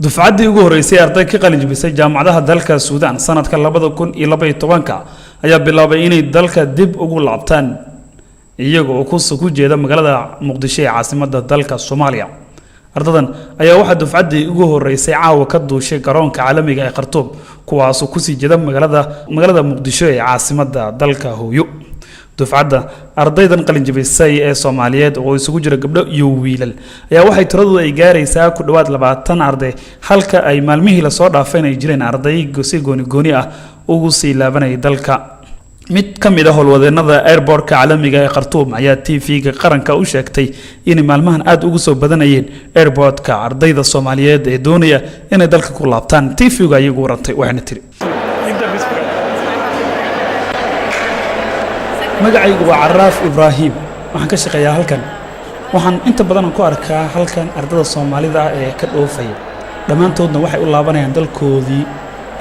dufcaddii ugu horeysay arday ka qalin jabisay jaamacadaha dalka Suudaan sanadka 2012 ayaa bilaabay inay dalka dib ugu laabtaan iyagoo ku soo jeeda magaalada Muqdisho ee caasimadda dalka Soomaaliya. Ardadan ayaa waxa dufcaddii ugu horeysay caawa ka duushay garoonka caalamiga ee Khartoum kuwaas oo ku sii jeeda magaalada Muqdisho ee caasimadda dalka Hooyo. dufcadda ardaydan qalin jabisay ee Soomaaliyeed oo isugu jira gabdho iyo wiilal ayaa waxay tiradoodu ay gaaraysaa ku dhawaad 20 arday halka ay maalmihii la soo dhaafeen ay jireen arday gooni ah ugu sii laabanay dalka. mid ka mid ah howlwadeenada airport-ka caalamiga ee Khartoum ayaa TV-ga qaranka u sheegtay in maalmahan aad ugu soo badanayeen airport-ka ardayda Soomaaliyeed ee doonaya inay dalka ku laabtaan. TV-ga ayagu warantay waxna tiri magacaygu waa Caraaf Ibraahim waxaan ka shaqeeyaa halkan waxaan inta badan ku arkaa halkan ardayda Soomaalida ee ka dhoofay dhamaantoodna waxay u laabanayaan dalkoodii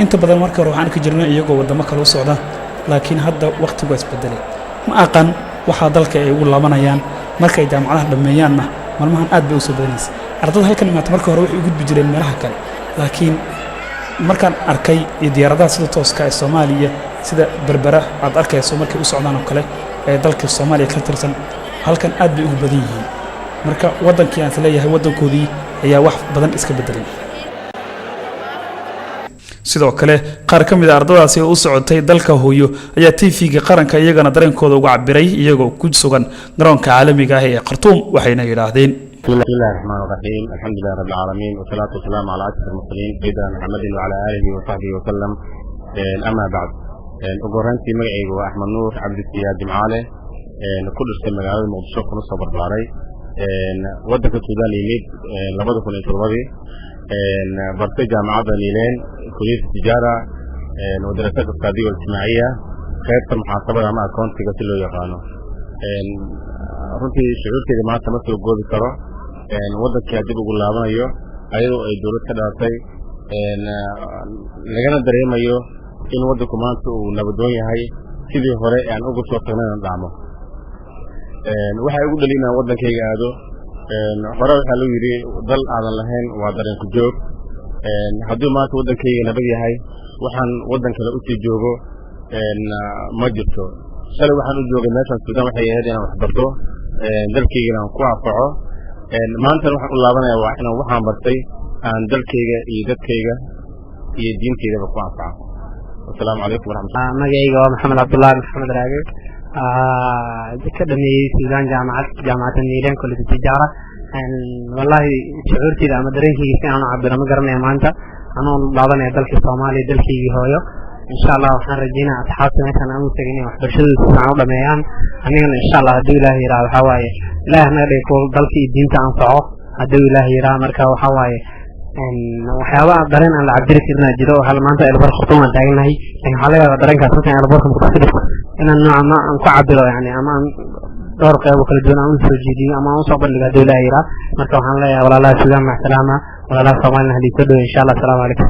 inta badan marka hore waxaan ka jirnay iyagoo wadamo kale u socda laakiin hadda waqtigu isbedelay ma aqaan waxa dalka ay ugu laabanayaan markay jaamacadaha dhameeyaanna maalmahan aad bay u soo badanaysaa ardayda halkan imaata marka hore waxay u gudbi jireen meelaha kale laakiin markaan arkay diyaaradaha sida tooska ee Soomaaliya sida berbera aad arkayso markay u socdaan oo kale ee dalka Soomaaliya ka tirsan halkan aad bay ugu badan yihiin marka wadankii aan leeyahay wadankoodii ayaa wax badan iska bedelay. sidoo kale qaar ka mid ah ardaydaasi oo u socotay dalka Hooyo ayaa TV-ga qaranka iyagana dareenkooda uga cabiray iyagoo ku sugan garoonka caalamiga ah ee Khartoum waxayna yiraahdeen بسم الله الرحمن الرحيم الحمد لله رب العالمين والصلاة والسلام على أشرف المرسلين سيدنا محمد وعلى آله وصحبه وسلم. أما بعد أقرأنتي مجيء وأحمد نور عبد السياد جمعاله كل شيء مجال المقدسة كنص برباري ودك السودان يميد لبده كل إنتربادي برتجع جامعة نيلين كلية التجارة ودراسات الاقتصادية والاجتماعية خير محاسبة مع أكونت كتلو يقانو runtii shucuurteeda maanta ma soo goobi karo waddanka dib ugu laabanayo ayadoo ay dawlad ka dhaatay lagana dareemayo in waddanku maanta uu nabadoon yahay sidii hore aan uga soo tagnayna dhacmo waxay ugu dhalinayaan waddankayga aado hore waxaa loo yidhi dal aadan lahayn waa dareen ku joog hadduu maanta waddankayga nabad yahay waxaan waddan kale usii joogo ma jirto shalay waxaan u joogay meeshan Suudaan waxay ahayd inaan wax barto dalkayga aan ku anfaco maanta waxaan u laabanayaa waa inaan waxaan bartay aan dalkayga iyo dadkayga iyo diinteydaba ku anfaco. Assalaamu alaykum waraxmatullahi. magacayga waa Maxamed Abdullahi Maxamed Raage ka dhameeyay Suudaan jaamacadda Niileen Kulliyadda Tijaara wallahi shucuurteyda ama dareenkayga si aan u cabiro ma garanayo maanta anoo laabanaya dalka Soomaaliya dalkayga hooyo إن شاء الله وحنا رجينا أتحاسب مثلا أمس جينا وحبشر السماع ودميان أنينا إن شاء الله هدو الله يرى وحواي لا هنا يقول ضلك الدين تنفعه هدو الله يرى مركا وحواي إن وحوا درين على عبد الكريم جدو هل ما أنت البر خطوة داعينا هي إن حاليا درين كاسوس يعني البر مختلف إن النوع ما نقعبه يعني أما دور قيا وكل دون أنس جديد أما أنصب اللي هدو الله يرى مركا وحنا لا ولا لا سلام مع سلامة ولا لا سمعنا هدي كله إن شاء الله السلام عليكم.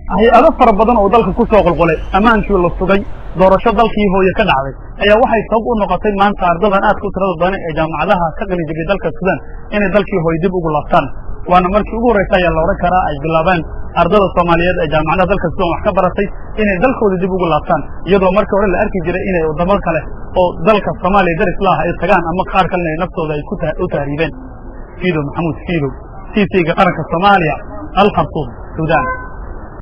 hay-ado fara badan oo dalka ku soo qulqulay amaankii la sugay doorasho dalkii Hooyo ka dhacday ayaa waxay sabab u noqotay maanta ardadan aad ku tirada badan ee jaamacadaha ka qalin jabiyay dalka Suudaan inay dalkii Hooyo dib ugu laabtaan waana markii ugu horeysay la oran karaa ay bilaabeen ardada Soomaaliyeed ee jaamacadaha dalka Suudaan wax ka baratay inay dalkooda dib ugu laabtaan iyadoo markii hore la arki jiray inay wadamo kale oo dalka Soomaaliya daris laha ay tagaan ama qaar kale naftooda ay u taariibeen. Fiido Maxamuud Fiido TV-ga qaranka Soomaaliya Al Khartoum Suudaan.